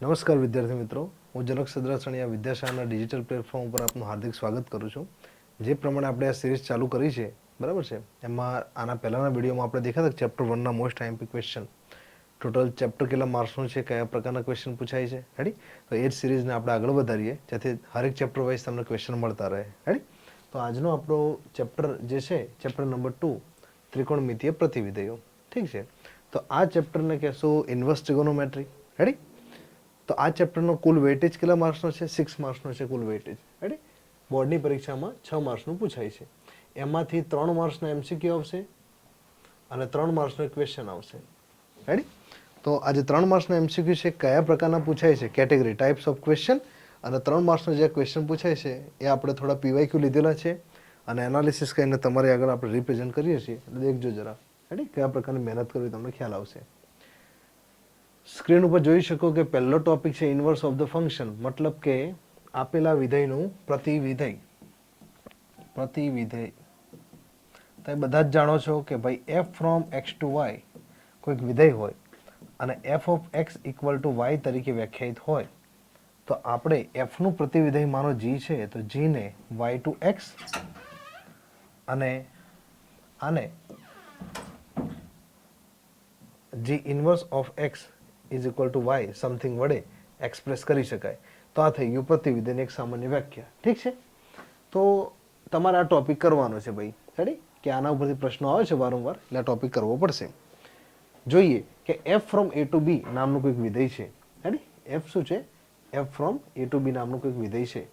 નમસ્કાર વિદ્યાર્થી મિત્રો, હું જનક સદ્રાસણીયા વિદ્યાશાળાના ડિજિટલ પ્લેટફોર્મ ઉપર આપનું હાર્દિક સ્વાગત કરું છું. જે પ્રમાણે આપણે આ સિરીઝ ચાલુ કરી છે, બરાબર છે, એમાં આના પહેલાંના વિડીયોમાં આપણે દેખાતા ચેપ્ટર 1ના most IMP question, total chapter કેટલા માર્ક્સનું છે, કયા પ્રકારના ક્વેશ્ચન પૂછાય છે, રેડી? તો એ જ સિરીઝને આપણે આગળ વધારીએ જેથી હરેક ચેપ્ટર વાઇઝ તમને ક્વેશ્ચન મળતા રહે, રેડી? તો આજનો આપણો ચેપ્ટર જે છે, ચેપ્ટર નંબર 2, ત્રિકોણમિતીય પ્રતિવિધેયો, ઠીક છે? તો આ ચેપ્ટરને કહેશું ઇન્વર્સ ટ્રિગોનોમેટ્રી, રેડી? તો આ ચેપ્ટરનો કુલ વેઇટેજ કેટલા માર્ક્સનો છે? 6 માર્ક્સનો છે કુલ વેઇટેજ, રેડી? બોર્ડની પરીક્ષામાં 6 માર્ક્સનું પૂછાય છે. એમાંથી 3 માર્ક્સના એમસીક્યુ આવશે અને 3 માર્ક્સનો ક્વેશ્ચન આવશે, રેડી? તો આજે 3 માર્ક્સના એમસીક્યુ છે, કયા પ્રકારના પૂછાય છે, કેટેગરી ટાઈપ્સ ઓફ ક્વેશ્ચન, અને 3 માર્ક્સનો જે ક્વેશ્ચન પૂછાય છે એ આપણે થોડા પીવાયક્યુ લીધેલા છે અને એનાલિસિસ કરીને તમારી આગળ આપણે રિપ્રેઝન્ટ કરીએ છીએ. એટલે દેખજો જરા, રેડી? કયા પ્રકારની મહેનત કરવી તમને ખ્યાલ આવશે. સ્ક્રીન ઉપર જોઈ શકો કે પહેલો ટોપિક છે ઇન્વર્સ ઓફ ધ ફંક્શન, મતલબ કે આપેલા વિધેયનું પ્રતિવિધેય. તમે બધા જ જાણો છો કે ભાઈ f from x to y કોઈક વિધેય હોય અને f of x equal to y તરીકે વ્યાખ્યાયિત હોય તો આપણે f નું પ્રતિવિધેય માનો g છે તો g ને y ટુ x અને આને g inverse of x is equal to y something વડે એક્સપ્રેસ કરી શકાય. તો આ થઈ ગયું પ્રતિવિધેયની એક સામાન્ય વ્યાખ્યા, ઠીક છે? તો તમારે આ ટોપિક કરવાનો છે ભાઈ, રેડી? કે આના ઉપરથી પ્રશ્નો આવે છે વારંવાર, એટલે આ ટોપિક કરવો પડશે. જોઈએ કે f from a to b નામનું કોઈક વિધેય છે, રેડી? f શું છે? f from a to b નામનું કોઈક વિધેય છે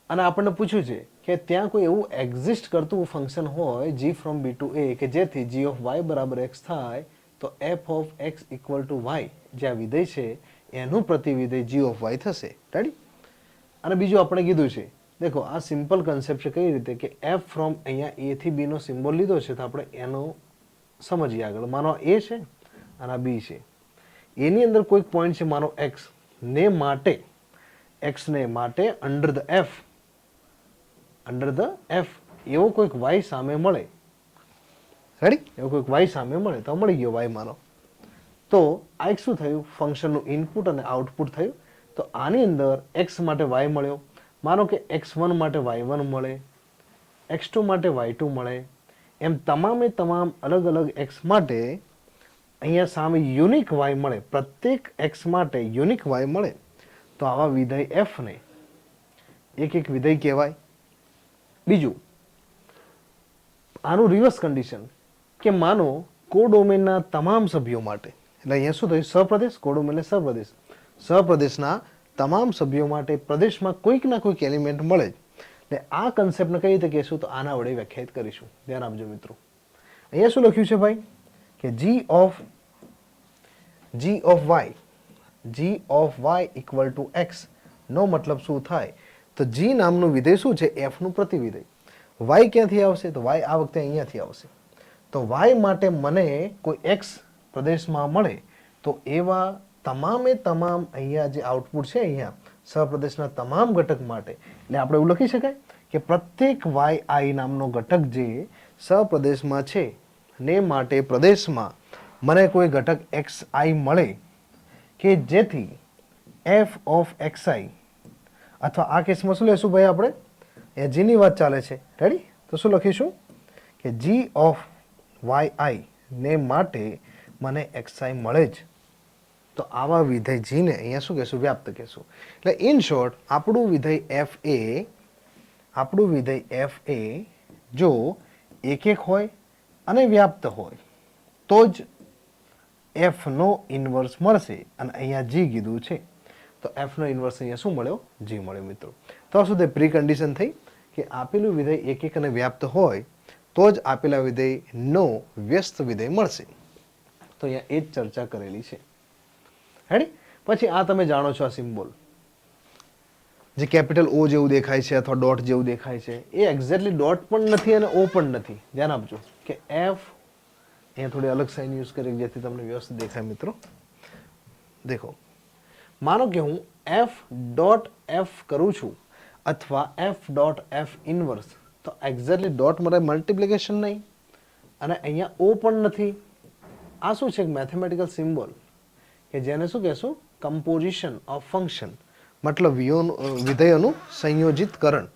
અને આપણને પૂછ્યું છે કે ત્યાં કોઈ એવું એક્ઝિસ્ટ કરતું ફંક્શન હોય g from b to a કે જેથી g ઓફ y બરાબર x થાય તો f of x equal to y જે આ વિધેય છે એનું પ્રતિવિધેય g ઓફ y થશે, રેડી? અને બીજું આપણે કીધું છે, દેખો આ સિમ્પલ કન્સેપ્ટ છે. કઈ રીતે કે f ફ્રોમ અહીંયા a થી b નો સિમ્બોલ લીધો છે તો આપણે એનો સમજીએ આગળ. માનો a છે અને આ b છે, એની અંદર કોઈક પોઈન્ટ છે માનો x ને માટે અંડર ધ f એવો કોઈક y સામે મળે, રેડી? એવો કોઈક y સામે મળે તો મળી ગયો y માનો. તો આ એક શું થયું? ફંક્શનનું ઇનપુટ અને આઉટપુટ થયું. તો આની અંદર x માટે y મળ્યો, માનો કે x1 માટે y1 મળે, x2 માટે y2 મળે, એમ તમામે તમામ અલગ અલગ x માટે અહીંયા સામે યુનિક y મળે, પ્રત્યેક x માટે યુનિક y મળે. તો આવા વિધેય f ને એક વિધેય કહેવાય. બીજું આનું રિવર્સ કન્ડિશન કે માનો કોડોમેનના તમામ સભ્યો માટે, એટલે અહીંયા શું થયું? સપ્રદેશ, કોડોમેન એટલે સપ્રદેશ, સપ્રદેશના તમામ સભ્યો માટે પ્રદેશમાં કોઈક ના કોઈક એલિમેન્ટ મળે. એટલે આ કન્સેપ્ટને કઈ રીતે કહેશું? તો આના વડે વ્યાખ્યાયિત કરીશું. ધ્યાન આપજો મિત્રો. અહીંયા શું લખ્યું છે ભાઈ? કે g of y equal to x નો મતલબ શું થાય? તો g નામનું વિધેય શું છે? f નું પ્રતિવિધેય. y ક્યાંથી આવશે? તો y આ વખતે અહીંયાથી આવશે. તો y માટે મને કોઈ x પ્રદેશમાં મળે તો એવા તમામે તમામ અહીંયા જે આઉટપુટ છે અહીંયા સપ્રદેશના તમામ ઘટક માટે, એટલે આપણે એવું લખી શકાય કે પ્રત્યેક yi નામનો ઘટક જે સપ્રદેશમાં છે ને માટે પ્રદેશમાં મને કોઈ ઘટક xi મળે કે જેથી f ઓફ xi, અથવા આ કેસમાં શું લેશું ભાઈ આપણે? એ g ની વાત ચાલે છે, રેડી? તો શું લખીશું? કે g ઓફ yi ને માટે મને xi મળે જ. તો આવા વિધેય g ને અહીંયા શું કહેશું? વ્યાપ્ત કહેશું. એટલે ઇન શોર્ટ આપણું વિધેય f એ જો એક હોય અને વ્યાપ્ત હોય તો જ f નો ઇન્વર્સ મળશે. અને અહીંયા g કીધું છે તો f નો ઇન્વર્સ અહીંયા શું મળ્યો? g મળ્યો મિત્રો. તો શું તે પ્રી કન્ડિશન થઈ કે આપેલું વિધેય એક અને વ્યાપ્ત હોય તો જ આપેલા વિધેય નો વ્યસ્ત વિધેય મળશે. તો અહીંયા એ જ ચર્ચા કરેલી છે, રેડી? પછી આ તમે જાણો છો આ સિમ્બોલ જે કેપિટલ O જેવું દેખાય છે અથવા ડોટ જેવું દેખાય છે, એ એક્ઝેક્ટલી ડોટ પણ નથી અને O પણ નથી. ધ્યાન આપજો કે f અહીંયા થોડી અલગ સાઇન યુઝ કરી જેથી તમને વ્યવસ્થિત દેખાય મિત્રો. દેખો, માનો કે હું f ડોટ f કરું છું અથવા f ડોટ f ઇનવર્સ, તો એક્ઝેક્ટલી ડોટ મારે મલ્ટિપ્લિકેશન નહીં અને અહીંયા O પણ નથી. આ શું છે? મેથેમેટિકલ સિમ્બોલ કે જેને શું કહેશું? કમ્પોઝિશન ઓફ ફંક્શન, મતલબ વિધેયોનું સંયોજિતકરણ.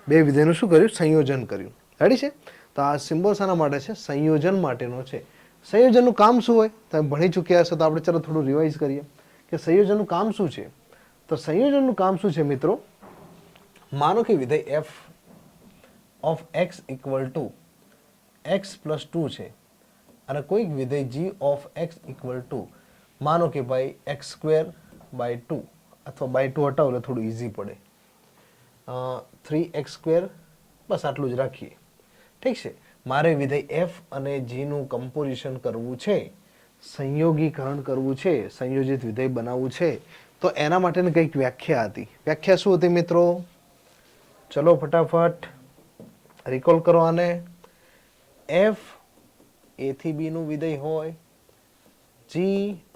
બે વિધેયનું શું કર્યું? સંયોજન કર્યું. રેડી છે? તો આ સિમ્બોલ શાના માટે છે? સંયોજન માટેનો છે. સંયોજનનું કામ શું હોય? તમે ભણી ચૂક્યા હશો તો આપણે ચાલો થોડું રિવાઇઝ કરીએ કે સંયોજનનું કામ શું છે. તો સંયોજનનું કામ શું છે મિત્રો? માનો કે વિધેય f of x equal two x plus 2 છે અને કોઈક વિધેય g of x equal two માનો કે ભાઈ x સ્ક્વેર બાય 2 અથવા બાય 2 હટાવો એટલે થોડું ઇઝી પડે, 3x સ્ક્વેર, બસ આટલું જ રાખીએ. ઠીક છે? મારે વિધેય f અને g નું કમ્પોઝિશન કરવું છે, સંયોગીકરણ કરવું છે, સંયોજિત વિધેય બનાવવું છે. તો એના માટેની કંઈક વ્યાખ્યા હતી. વ્યાખ્યા શું હતી મિત્રો? ચલો ફટાફટ રિકોલ કરો આને. f a થી b નું વિધેય હોય, g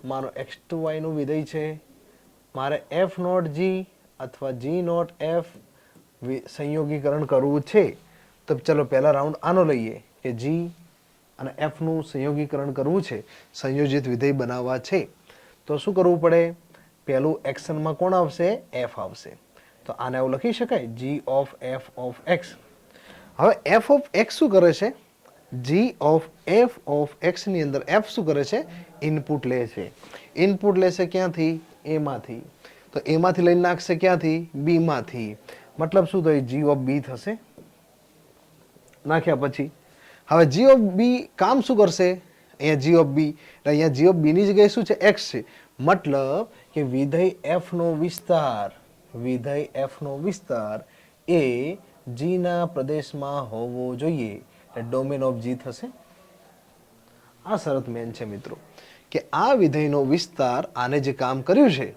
મારો x to y નું વિધેય છે, મારે f નોટ g અથવા g નોટ f સંયોગીકરણ કરવું છે. તો ચલો પહેલા રાઉન્ડ આનો લઈએ કે g અને f નું સંયોગીકરણ કરવું છે, સંયોજિત વિધેય બનાવવા છે. તો શું કરવું પડે? પહેલું એક્શનમાં કોણ આવશે? f આવશે. તો આને એવું લખી શકાય g of f of x. હવે f ઓફ x શું કરે છે? g of f of x ની અંદર f શું કરે છે? ઇનપુટ લે છે. ઇનપુટ લેશે ક્યાંથી? a માંથી. તો a માંથી લઈને નાખશે ક્યાંથી? b માંથી. મતલબ શું થાય? g ઓફ b થશે. નાખ્યા પછી હવે g ઓફ b કામ શું કરશે? અહીંયા g ઓફ b, અહીંયા g ઓફ b ની જગ્યાએ શું છે? x છે. મતલબ કે વિધેય f નો વિસ્તાર, વિધેય f નો વિસ્તાર એ g ના પ્રદેશમાં હોવો જોઈએ. ડોમેન ઓફ g થશે. આ શરત મેન છે મિત્રો કે આ વિધેયનો વિસ્તાર, આને જે કામ કર્યું છે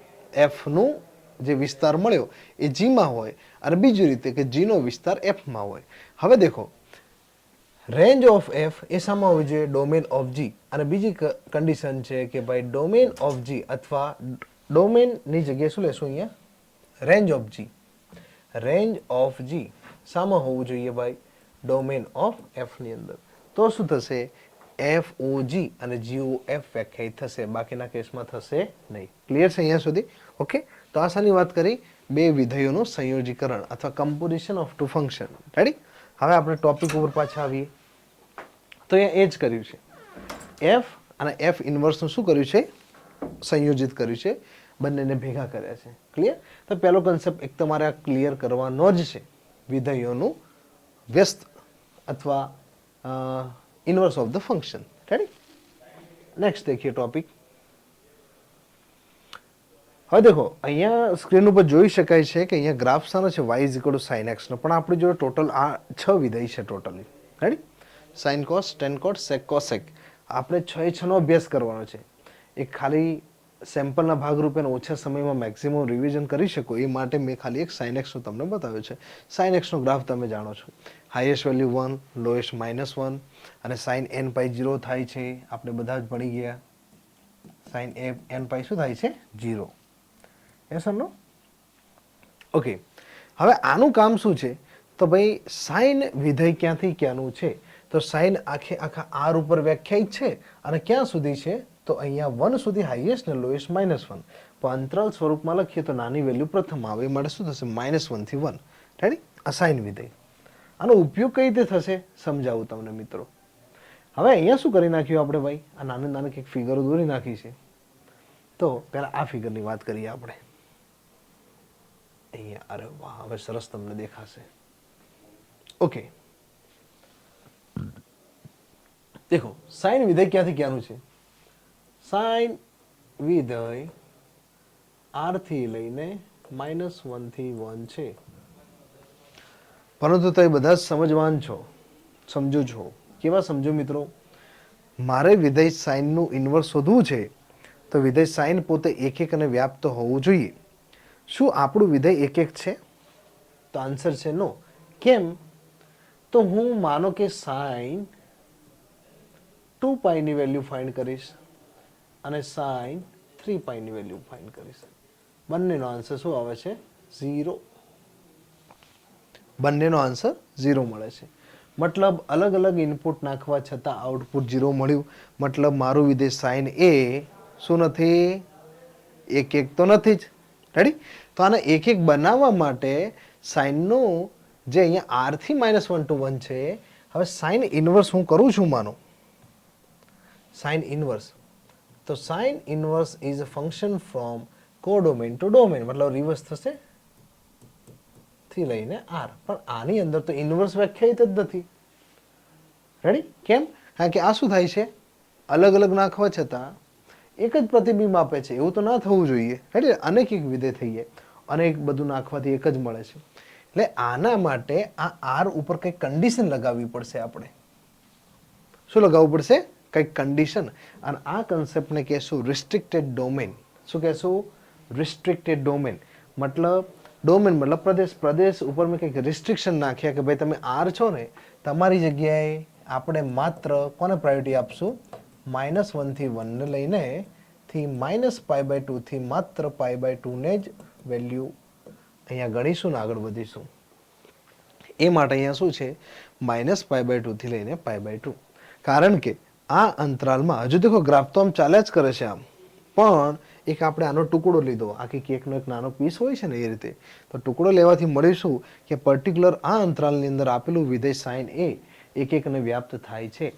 f નું જે વિસ્તાર મળ્યો એ g માં હોય, અને બીજી રીતે કે g નો વિસ્તાર f માં હોય. હવે દેખો, રેન્જ ઓફ f એ શામાં હોવી જોઈએ? Domain of g. અને બીજી કન્ડિશન છે કે ભાઈ ડોમેન ઓફ g અથવા ડોમેન ની જગ્યાએ શું લેશું અહીંયા? Range of g. Range of g શામાં હોવું જોઈએ ભાઈ? ડોમેન ઓફ f ની અંદર. તો શું થશે? FOG અને GOF વ્યાખ્યાયિત થશે, બાકીના કેસમાં થશે નહીં. ક્લિયર છે અહીંયા સુધી? ઓકે. તો આ શાની વાત કરી? બે વિધેયોનું સંયોજીકરણ અથવા composition of two function. Ready? હવે આપણે ટોપિક ઉપર પાછા આવીએ. તો અહીંયા એ જ કર્યું છે. f અને f ઇન્વર્સનું શું કર્યું છે? સંયોજિત કર્યું છે, બંનેને ભેગા કર્યા છે. ક્લિયર? તો પહેલો કન્સેપ્ટ એક તમારે આ ક્લિયર કરવાનો જ છે, વિધેયોનું વ્યસ્ત અથવા inverse of the function. Ready? Next देखिए ટોપિક. હવે દેખો, અહીંયા સ્ક્રીન ઉપર જોઈ શકાય છે કે અહીંયા ગ્રાફ શાનો છે? y sin x નો. પણ આપણી જોડે ટોટલ આ 6 વિધેય છે totally. Ready? sin cos, tan cos, sec cosec. આપણે 6 નો અભ્યાસ કરવાનો છે. એક ખાલી સેમ્પલના ભાગરૂપે ઓછા સમયમાં મેક્સિમમ રિવિઝન કરી શકો એ માટે મેં ખાલી એક sin x નો તમને બતાવ્યો છે. sin x નો ગ્રાફ તમે જાણો છો, હાઈએસ્ટ વેલ્યુ 1, લોએસ્ટ -1 અને sin n પાઈ 0 થાય છે. આપણે બધા જ ભણી ગયા. sin n પાઈ શું થાય છે? 0. Yes or no? ઓકે. હવે આનું કામ શું છે? તો ભાઈ sin વિધેય ક્યાંથી ક્યાંનું છે? તો sin આખે આખા r ઉપર વ્યાખ્યાયિત છે અને ક્યાં સુધી છે? તો અહીંયા 1 સુધી હાઈએસ્ટ ને લોએસ્ટ -1. તો અંતરાલ સ્વરૂપમાં લખીએ તો નાની વેલ્યુ પ્રથમ આવે, એ માટે શું થશે? -1 થી 1. રેડી? આ sin વિધેય. આનો ઉપયોગ કઈ રીતે થશે સમજાવું તમને મિત્રો. હવે અહીંયા શું કરી નાખ્યું આપણે ભાઈ? આ નાની નાની કંઈક ફિગરો દોરી નાખી છે. તો પહેલા આ ફિગરની વાત કરીએ આપણે. અહીંયા, અરે વાહ, હવે સરસ તમને દેખાશે. ઓકે. દેખો, sin વિધેય ક્યાંથી ક્યાંનું છે? sin વિધેય r થી લઈને -1 થી 1 છે. પરંતુ તો એ બધા જ સમજવાન છો, સમજો છો. કેવા સમજો મિત્રો? મારે વિધેય sin નું ઇન્વર્સ શોધવું છે, તો વિધેય sin પોતે એક એક અને વ્યાપ્ત હોવું જોઈએ. શું આપણું વિધેય એક એક છે? તો આન્સર છે નો. કેમ? તો હું માનો કે sin 2 પાઈ ની વેલ્યુ ફાઇન્ડ કરીશ અને sin 3 પાઈ ની વેલ્યુ ફાઇન્ડ કરીશ. બંનેનો આન્સર શું આવે છે? 0. બંનેનો આન્સર 0 મળે છે. મતલબ અલગ અલગ ઇનપુટ નાખવા છતાં આઉટપુટ 0 મળ્યું. મતલબ મારું વિધેય sin એ શું નથી? એક એક તો નથી જ. રેડી? તો આને એક એક બનાવવા માટે સાઇનનો જે અહીંયા r થી -1 to 1 છે, હવે સાઇન ઇનવર્સ હું કરું છું માનો સાઇન ઇનવર્સ, તો sine inverse is a function from codomain to domain, મતલબ રિવર્સ થશે થી લઈને r. પણ આની અંદર તો ઇનવર્સ વ્યાખ્યાયિત જ નથી. રેડી? કેમ? કારણ કે આ શું થાય છે, અલગ અલગ નાખવા છતાં એક જ પ્રતિબિંબ આપે છે. એવું તો ના થવું જોઈએ. રેડી? અનેક એક વિધેય થઈ જાય, અનેક બધું નાખવાથી એક જ મળે છે. એટલે આના માટે આ r ઉપર કંઈક કન્ડિશન લગાવવી પડશે આપણે. શું લગાવવું પડશે? કંઈક કન્ડિશન. અને આ કન્સેપ્ટને કહેશું રિસ્ટ્રિક્ટેડ ડોમેન. શું કહેશું? Restricted domain. મતલબ ડોમેન મતલબ પ્રદેશ. પ્રદેશ ઉપર મેં કંઈક રિસ્ટ્રિક્શન નાખ્યા કે ભાઈ તમે r છો ને, તમારી જગ્યાએ આપણે માત્ર કોને પ્રાયોરિટી આપશું? -1 થી 1 ને લઈને થી -π/2 થી માત્ર π/2 ને જ વેલ્યુ અહીંયા ગણીશું ને આગળ વધીશું. એ માટે અહીંયા શું છે? -π/2 થી લઈને π/2. કારણ કે આ અંતરાલમાં હજુ દેખો ગ્રાફ તો આમ ચાલ્યા જ કરે છે આમ, પણ એક આપણે આનો ટુકડો લીધો, આખી કેકનો એક નાનો પીસ હોય છે ને એ રીતે, તો ટુકડો લેવાથી મળીશું કે પર્ટિક્યુલર આ અંતરાલની અંદર આપેલું વિધેય સાઇન એ એક એકને વ્યાપ્ત થાય છે.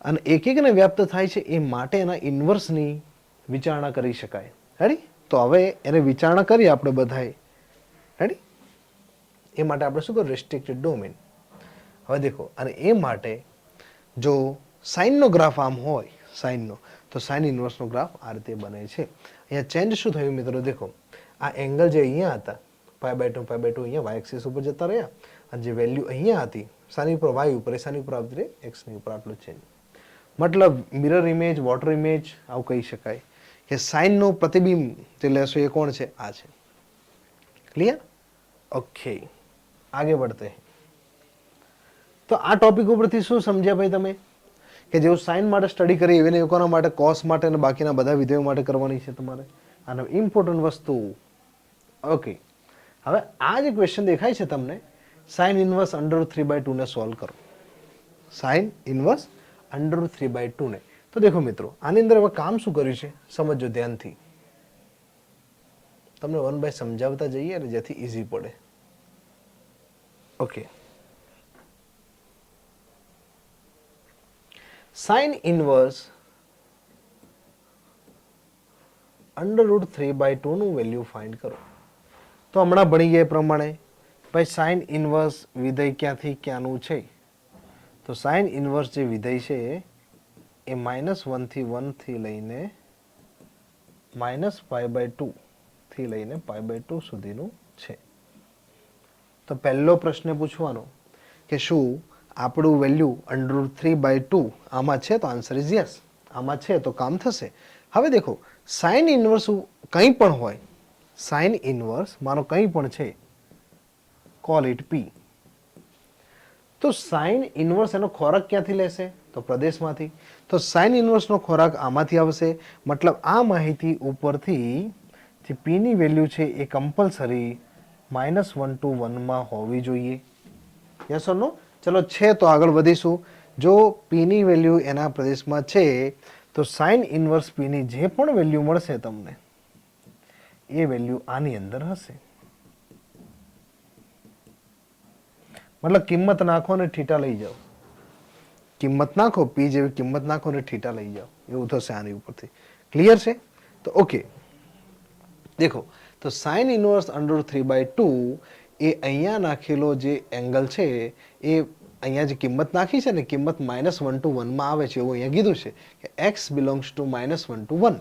અને એક એકને વ્યાપ્ત થાય છે એ માટે એના ઇન્વર્સની વિચારણા કરી શકાય. રેડી? તો હવે એને વિચારણા કરીએ આપણે બધાએ. રેડી? એ માટે આપણે શું કરીએ? Restricted domain. હવે દેખો, અને એ માટે જો સાઇનનો ગ્રાફ આમ હોય, સાઇનનો, તો સાઇન ઇન્વર્સનો ગ્રાફ આ રીતે બને છે. અહીંયા ચેન્જ શું થયું મિત્રો? દેખો, આ એંગલ જે અહીંયા હતા π/2 અહીંયા y એક્સિસ ઉપર જતા રહ્યા, અને જે વેલ્યુ અહીંયા હતી શાની ઉપર? y ઉપર, એ શાની ઉપર આવતી રહે? x ની ઉપર. આટલું ચેન્જ. મતલબ મિરર ઇમેજ, વોટર ઇમેજ આવું કહી શકાય કે સાઇનનો પ્રતિબિંબ જે લેશો એ કોણ છે? આ છે. ક્લિયર? ઓકે, આગે बढ़ते हैं. તો આ ટોપિક ઉપરથી શું સમજ્યા ભાઈ તમે? કે જેવું સાઇન માટે સ્ટડી કરી એવી લોકોના માટે કોસ માટે અને બાકીના બધા વિધેયો માટે કરવાની છે તમારે. આનો ઇમ્પોર્ટન્ટ વસ્તુ. ઓકે, હવે આ જે ક્વેશ્ચન દેખાય છે તમને, સાઇન ઇનવર્સ √3/2 ને સોલ્વ કરો. સાઇન ઇનવર્સ √3/2 ને. તો દેખો મિત્રો, આની અંદર હવે કામ શું કર્યું છે સમજો ધ્યાનથી. તમને 1 બાય સમજાવતા જઈએ અને જેથી ઈઝી પડે. ઓકે, સાઇન ઇનવર્સ √3/2 નું વેલ્યુ ફાઇન્ડ કરો. તો હમણાં ભણી ગયા એ પ્રમાણે ભાઈ સાઇન ઇનવર્સ વિધેય ક્યાંથી ક્યાંનું છે? તો સાઇન ઇનવર્સ જે વિધેય છે એ -1 થી 1 થી લઈને -π/2 થી લઈને π/2 સુધીનું છે. તો પહેલો પ્રશ્ન પૂછવાનો કે શું આપણું વેલ્યુ √3/2 આમાં છે? તો આન્સર ઇઝ યસ. આમાં છે તો કામ થશે. હવે દેખો, સાઇન ઇનવર્સ કંઈ પણ હોય, સાઇન ઇનવર્સ માનો કંઈ પણ છે, કોલ ઇટ P. તો સાઇન ઇનવર્સ એનો ખોરાક ક્યાંથી લેશે? તો પ્રદેશમાંથી. તો સાઇન ઇનવર્સનો ખોરાક આમાંથી આવશે. મતલબ આ માહિતી ઉપરથી જે P ની વેલ્યુ છે એ કમ્પલસરી -1 to 1 માં હોવી જોઈએ. યસ ઓર નો? ચલો છે તો આગળ વધીશું. જો P ની વેલ્યુ એના પ્રદેશમાં છે તો સાઇન ઇનવર્સ P ની જે પણ વેલ્યુ મળશે તમને એ વેલ્યુ આની અંદર હશે. મતલબ કિંમત નાખો ને થીટા લઈ જાઓ. કિંમત નાખો, P જેવી કિંમત નાખો ને થીટા લઈ જાઓ. એવું થશે આની ઉપરથી. ક્લિયર છે? તો ઓકે, દેખો, તો સાઇન ઇનવર્સ √3/2 એ અહીંયા નાખેલો જે એંગલ છે એ અહીંયા જે કિંમત નાખી છે ને, કિંમત -1 to 1 માં આવે છે એવું અહીંયા કીધું છે કે x belongs to -1 to 1.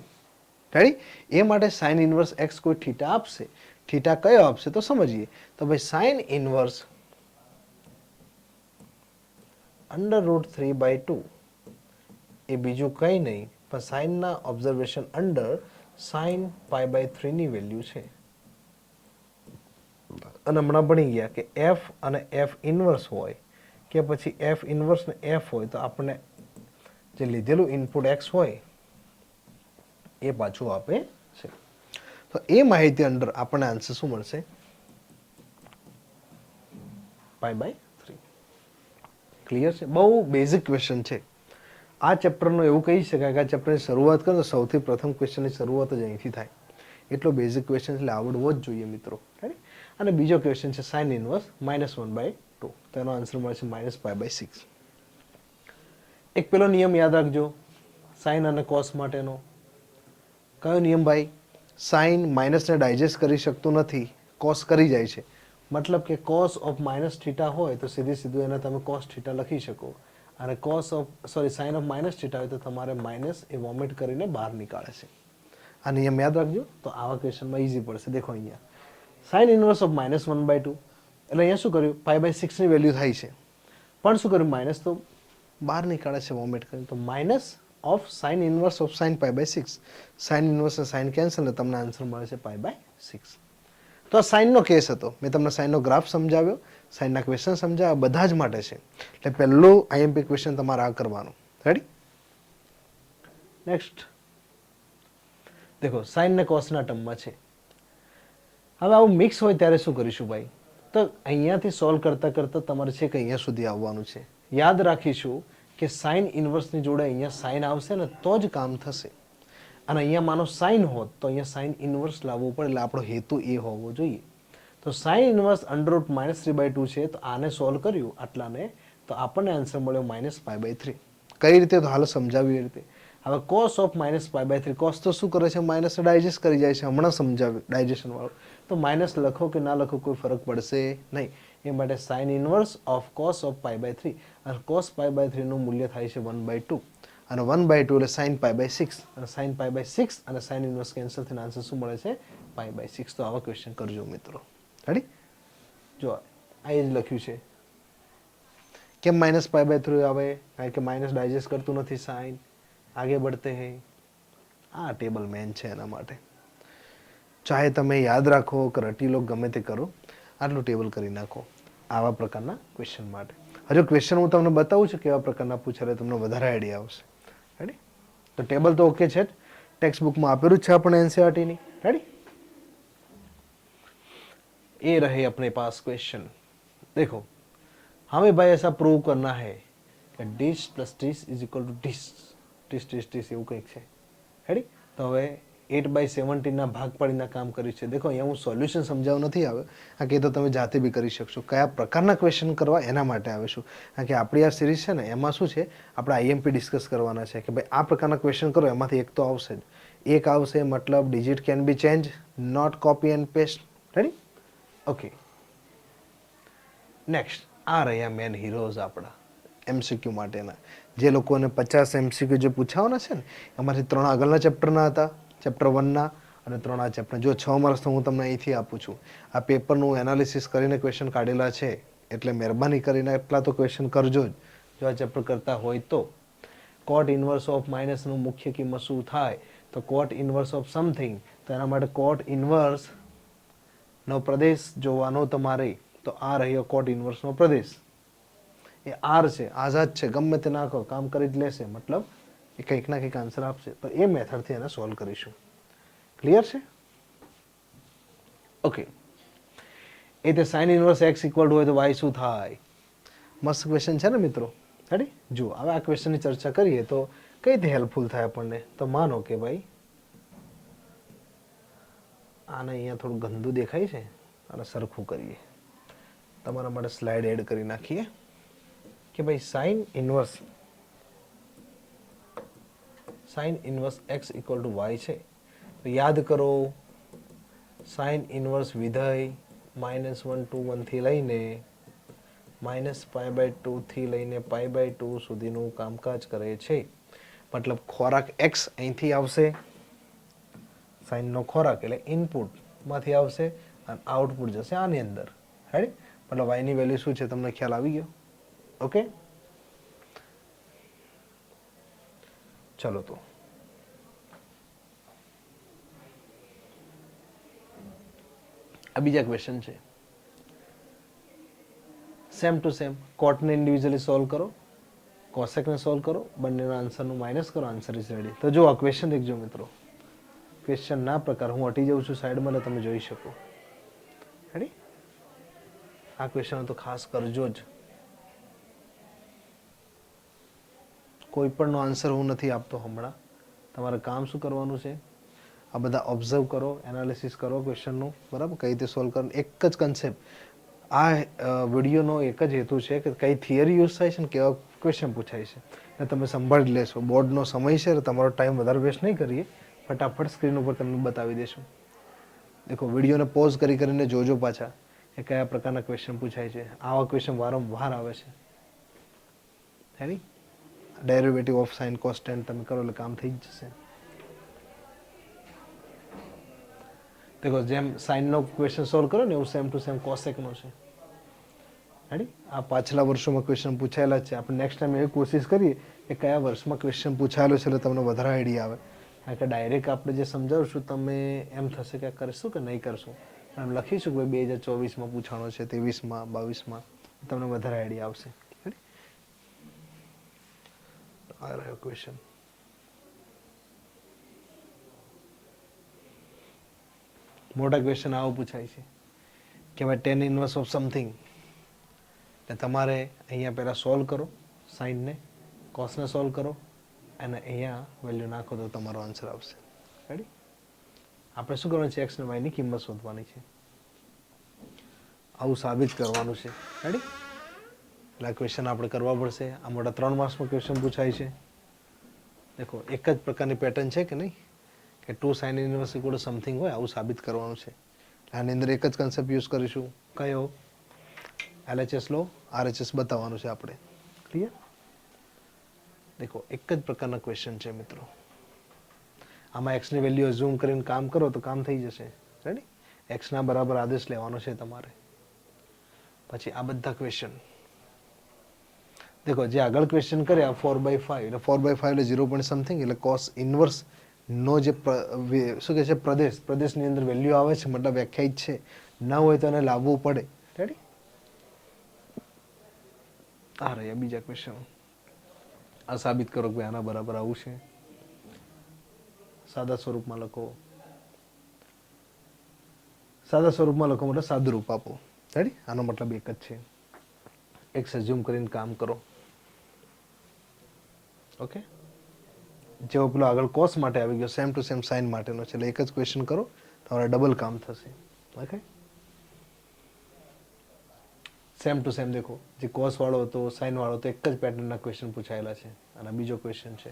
Ready? એ માટે સાઇન ઇનવર્સ x કોઈ થીટા આપશે. થીટા કયો આપશે તો સમજીએ. તો ભાઈ સાઇન ઇનવર્સ √3/2 એ બીજું કંઈ નહીં પણ સાઇનના ઓબ્ઝર્વેશન અંડર સાઇન π/3 ની વેલ્યુ છે. અને હમણાં ભણી ગયા કે f અને f ઇનવર્સ હોય કે પછી f ઇનવર્સ ને f હોય તો આપણને જે લીધેલું ઇનપુટ x હોય એ પાછું આપે છે. તો એ માહિતી અંદર આપણને આન્સર શું મળશે? π/3. ક્લિયર છે? બહુ બેઝિક ક્વેશ્ચન છે. આ ચેપ્ટરનો એવું કહી શકાય કે આ ચેપ્ટરની શરૂઆત કરો તો સૌથી પ્રથમ ક્વેશ્ચનની શરૂઆત જ અહીંથી થાય. એટલો બેઝિક ક્વેશ્ચન એટલે આવડવો જ જોઈએ મિત્રો. રાઈટ. અને બીજો ક્વેશ્ચન છે સાઇન ઇનવર્સ -1/2, તો એનો આન્સર મળે છે -π/6. એક પેલો નિયમ યાદ રાખજો સાઇન અને કોસ માટેનો. કયો નિયમ ભાઈ? સાઇન માઇનસને ડાયજેસ્ટ કરી શકતું નથી, કોસ કરી જાય છે. મતલબ કે કોસ ઓફ -θ હોય તો સીધું એને તમે cos θ લખી શકો, અને સાઇન ઓફ -θ હોય તો તમારે માઇનસ એ વોમિટ કરીને બહાર નીકાળે છે. આ નિયમ યાદ રાખજો, તો આવા ક્વેશ્ચનમાં ઈઝી પડશે. દેખો અહીંયા સાઇન ઇનવર્સ ઓફ -1/2, એટલે અહીંયા શું કર્યું, π/6 ની વેલ્યુ થાય છે, પણ શું કર્યું, માઇનસ તો બહાર નીકાળે છે વોમિટ કરીને, તો minus of sine inverse of sine π/6. Sine inverse અને સાઇન કેન્સલ, ને તમને આન્સર મળે છે π/6. તો આ સાઇનનો કેસ હતો. મેં તમને સાઇનનો ગ્રાફ સમજાવ્યો, સાઇનના ક્વેશ્ચન સમજાવ્યા, બધા જ માટે છે. એટલે પહેલું આઈએમપી ક્વેશ્ચન તમારે આ કરવાનું. રેડી? નેક્સ્ટ દેખો સાઇન ને કોસના ટર્મમાં છે. હવે આવું મિક્સ હોય ત્યારે શું કરીશું ભાઈ? તો અહીંયાથી સોલ્વ કરતા કરતા તમારે છે કે અહીંયા સુધી આવવાનું છે. યાદ રાખીશું કે સાઇન ઇનવર્સની જોડે અહીંયા સાઇન આવશે ને તો જ કામ થશે. અને અહીંયા માનો સાઇન હોત તો અહીંયા સાઇન ઇનવર્સ લાવવું પડે, એટલે આપણો હેતુ એ હોવો જોઈએ. તો સાઇન ઇનવર્સ √-3/2 છે, તો આને સોલ્વ કર્યું આટલાને, તો આપણને આન્સર મળ્યો -π/3. કઈ રીતે? તો હાલ સમજાવ્યું એ રીતે. હવે કોસ ઓફ -π/3, કોસ તો શું કરે છે, માઇનસ ડાયજેસ્ટ કરી જાય છે, હમણાં સમજાવ્યું ડાયજેશન વાળું. તો માઇનસ લખો કે ના લખો કોઈ ફરક પડશે નહીં. એ માટે sine inverse of cos of π/3, અને કોસ π/3 નું મૂલ્ય થાય છે 1/2, અને 1/2 એટલે સાઇન π/6, અને સાઇન π/6 અને સાઇન ઇનવર્સ કેન્સલ થઈને આન્સર શું મળે છે, π/6. તો આવા ક્વેશ્ચન કરજો મિત્રો. રેડી? જો આ જ લખ્યું છે. કેમ -π/3 આવે? કારણ કે માઇનસ ડાયજેસ્ટ કરતું નથી સાઇન, આગે बढ़ते हैं. આ ટેબલ મેન છે એના માટે. ચાહે તમે યાદ રાખો કે રટી લો, ગમે તે કરો, આટલું ટેબલ કરી નાખો આવા પ્રકારના ક્વેશ્ચન માટે. હજુ ક્વેશ્ચન હું તમને બતાવું છું કેવા પ્રકારના પૂછાય, તમને વધારે આઈડિયા આવશે. રેડી? તો ટેબલ તો ઓકે છે જ, ટેક્સ્ટ બુકમાં આપેલું જ છે આપણે એનસીઈઆરટી ની. रेडी? ये रहे अपने पास क्वेश्चन. देखो हमें भाई ऐसा प्रूव करना है कि dish plus dish is equal to dish dish dish dish એવું કંઈક છે. રેડી? તો હવે 8/17 ના ભાગ પાડીના કામ કર્યું છે. દેખો અહીંયા હું સોલ્યુશન સમજાવ નથી આવ્યો, આ કે તો તમે જાતે બી કરી શકશો. કયા પ્રકારના ક્વેશ્ચન કરવા એના માટે આવીશું. કારણ કે આપણી આ સિરીઝ છે ને એમાં શું છે, આપણે આઈએમપી ડિસ્કસ કરવાના છે કે ભાઈ આ પ્રકારના ક્વેશ્ચન કરો, એમાંથી એક તો આવશે જ. એક આવશે મતલબ digit can be change, not copy and paste. Ready? Okay. Next આ રહ્યા મેન હીરોઝ આપણા એમસીક્યુ માટેના. જે લોકોને 50 એમસીક્યુ જે પૂછાવાના છે ને, એમાંથી 3 આગળના ચેપ્ટરના હતા, ચેપ્ટર 1ના, અને 3 આ ચેપ્ટર. જો 6 માર્ક્સ તો હું તમને અહીંથી આપું છું. આ પેપરનું એનાલિસિસ કરીને ક્વેશ્ચન કાઢેલા છે, એટલે મહેરબાની કરીને એટલા તો ક્વેશ્ચન કરજો જ જો આ ચેપ્ટર કરતા હોય તો. કોટ ઇનવર્સ ઓફ માઇનસનું મુખ્ય કિંમત શું થાય? તો કોટ ઇનવર્સ ઓફ સમથિંગ, તો એના માટે કોટ ઇનવર્સ નો પ્રદેશ જોવાનો તમારે. તો આ રહ્યો કોટ ઇનવર્સ નો પ્રદેશ, એ આર છે, આઝાદ છે, ગમે તે નાખો કામ કરી જ લેશે, મતલબ એ કંઈક ના કંઈક આન્સર આપશે. તો એ મેથડથી એને સોલ્વ કરીશું. ક્લિયર છે? ઓકે. એ તે સાઇન ઇનવર્સ x ઇક્વલ હોય તો y શું થાય? મસ્ત ક્વેશ્ચન છે ને મિત્રો. રેડી? જુઓ હવે આ ક્વેશ્ચનની ચર્ચા કરીએ તો કઈ રીતે હેલ્પફુલ થાય આપણને. તો માનો કે ભાઈ આને અહીંયા થોડું ગંદુ દેખાય છે, અને સરખું કરીએ. તમારા માટે સ્લાઇડ એડ કરી નાખીએ કે ભાઈ sign inverse x equal to y છે. તો યાદ કરો સાઇન ઇનવર્સ વિધેય -1 to 1 થી લઈને -π/2 થી લઈને π/2 સુધીનું કામકાજ કરે છે. મતલબ ખોરાક x અહીંથી આવશે, સાઇનનો ખોરાક એટલે ઇનપુટ માંથી આવશે, અને આઉટપુટ જશે આની અંદર. રાઈટ? મતલબ y ની વેલ્યુ શું છે તમને ખ્યાલ આવી ગયો? ઓકે, ચલો તો આ બીજા ક્વેશ્ચન છે. સેમ ટુ સેમ કોટને ઇન્ડિવિજ્યુઅલી સોલ્વ કરો, કોસેકને સોલ્વ કરો, બંનેના આન્સરનું માઇનસ કરો, આન્સર ઇઝ રેડી. તો જો આ ક્વેશ્ચન દેખજો મિત્રો. ક્વેશ્ચન ના પ્રકાર હું હટી જાઉં છું સાઈડમાં, તમે જોઈ શકો. રેડી? આ ક્વેશ્ચન તો ખાસ કરજો જ. કોઈ પણ નો આન્સર હું નથી આપતો હમણાં. તમારે કામ શું કરવાનું છે, આ બધા ઓબ્ઝર્વ કરો, એનાલિસિસ કરો ક્વેશ્ચનનું, બરાબર, કઈ રીતે સોલ્વ કરવાનું. એક જ કન્સેપ્ટ, આ વિડીયોનો એક જ હેતુ છે કે કઈ થિયરી યુઝ થાય છે ને કેવા ક્વેશ્ચન પૂછાય છે ને તમે સંભાળી લેશો. બોર્ડનો સમય છે, તમારો ટાઈમ વધારે વેસ્ટ નહીં કરીએ, ફટાફટ સ્ક્રીન ઉપર તમને બતાવી દેશું. દેખો, વિડીયોને પોઝ કરીને જોજો પાછા એ કયા પ્રકારના ક્વેશ્ચન પૂછાય છે. આવા ક્વેશ્ચન વારંવાર આવે છે. હેની derivative of sine cos tan તમે કરો એટલે કામ થઈ જ જશે. દેખો, જેમ સાઇનનો ક્વેશ્ચન સોલ્વ કરો ને એવું સેમ ટુ સેમ કોસેકનો છે. હેડી આ પાછલા વર્ષોમાં ક્વેશ્ચન પૂછાયેલા છે. આપણે નેક્સ્ટ ટાઈમ એવી કોશિશ કરીએ કે કયા વર્ષમાં ક્વેશ્ચન પૂછાયેલો છે એટલે તમને વધારે આઈડિયા આવે. કારણ કે ડાયરેક્ટ આપણે જે સમજાવશું તમે એમ થશે કે કરશું કે નહીં કરશું. એમ લખીશું કે 2024માં પૂછાણો છે, 23માં, 22માં, તમને વધારે આઈડિયા આવશે. આ રહ્યો ક્વેશ્ચન. મોટા ક્વેશ્ચન આવો પૂછાય છે કે ભાઈ ટેન ઇનવર્સ ઓફ સમથિંગ, એટલે તમારે અહીંયા પહેલાં સોલ્વ કરો, સાઇનને કોસને સોલ્વ કરો અને અહીંયા વેલ્યુ નાખો તો તમારો આન્સર આવશે. રેડી? આપણે શું કરવાનું છે? એક્સ અને વાયની કિંમત શોધવાની છે. આવું સાબિત કરવાનું છે. રેડી? એટલે આ ક્વેશ્ચન આપણે કરવા પડશે. આ મોટા 3 માર્ક્સમાં ક્વેશ્ચન પૂછાય છે. દેખો, એક જ પ્રકારની પેટર્ન છે કે નહીં, કે 2 sine inverse equal to something હોય, આવું સાબિત કરવાનું છે. આની અંદર એક જ કન્સેપ્ટ યુઝ કરીશું. કયો? LHS લો, RHS બતાવવાનું છે આપણે. ક્લિયર? દેખો, એક જ પ્રકારના ક્વેશ્ચન છે મિત્રો. આમાં એક્સની વેલ્યુ ઝૂમ કરીને કામ કરો તો કામ થઈ જશે. રેડી? એક્સના બરાબર આદેશ લેવાનો છે તમારે. પછી આ બધા ક્વેશ્ચન દેખો, જે આગળ ક્વેશ્ચન કર્યા 4/5, એટલે 4/5 એટલે 0 પોઈન્ટ સમથિંગ, એટલે કોસ ઇનવર્સ નો જે શું કહે છે પ્રદેશની અંદર વેલ્યુ આવે છે, મતલબ વ્યાખ્યાયિત છે, ના હોય તો એને લાવવું પડે. રેડી? આ રહ્યા બીજા ક્વેશ્ચન. આ સાબિત કરો કે આના બરાબર આવું છે. સાદા સ્વરૂપમાં લખો. સાદા સ્વરૂપમાં લખો મતલબ સાદું રૂપ આપો. રેડી? આનો મતલબ એક જ છે. એક ઝૂમ કરીને કામ કરો. ઓકે, જેવો પેલો આગળ કોસ માટે આવી ગયો, સેમ ટુ સેમ સાઇન માટેનો છે, એટલે એક જ ક્વેશ્ચન કરો, તમારે ડબલ કામ થશે. Okay, same to same. દેખો, જે કોસ વાળો હતો, સાઇન વાળો હતો, એક જ પેટર્નના ક્વેશ્ચન પૂછાયેલા છે. અને બીજો ક્વેશ્ચન છે.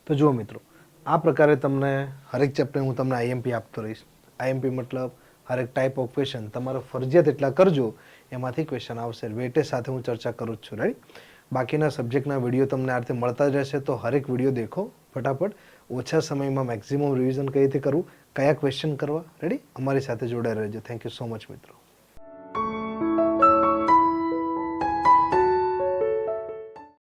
તો જુઓ મિત્રો, આ પ્રકારે તમને હરેક ચેપ્ટર હું તમને આઈએમપી આપતો રહીશ. આઈએમપી મતલબ હરેક ટાઈપ ઓફ ક્વેશ્ચન તમારે ફરજિયાત એટલા કરજો, એમાંથી ક્વેશ્ચન આવશે. વેટેજ સાથે હું ચર્ચા કરું જ છું. રાઈટ? બાકીના સબ્જેક્ટના વિડીયો તમને આ રીતે મળતા જ રહેશે. તો હરેક વિડીયો દેખો ફટાફટ. ઓછા સમયમાં મેક્સિમમ રિવિઝન કઈ રીતે કરવું, કયા ક્વેશ્ચન કરવા. રેડી? અમારી સાથે જોડાઈ રહેજો. થેન્ક યુ સો મચ મિત્રો.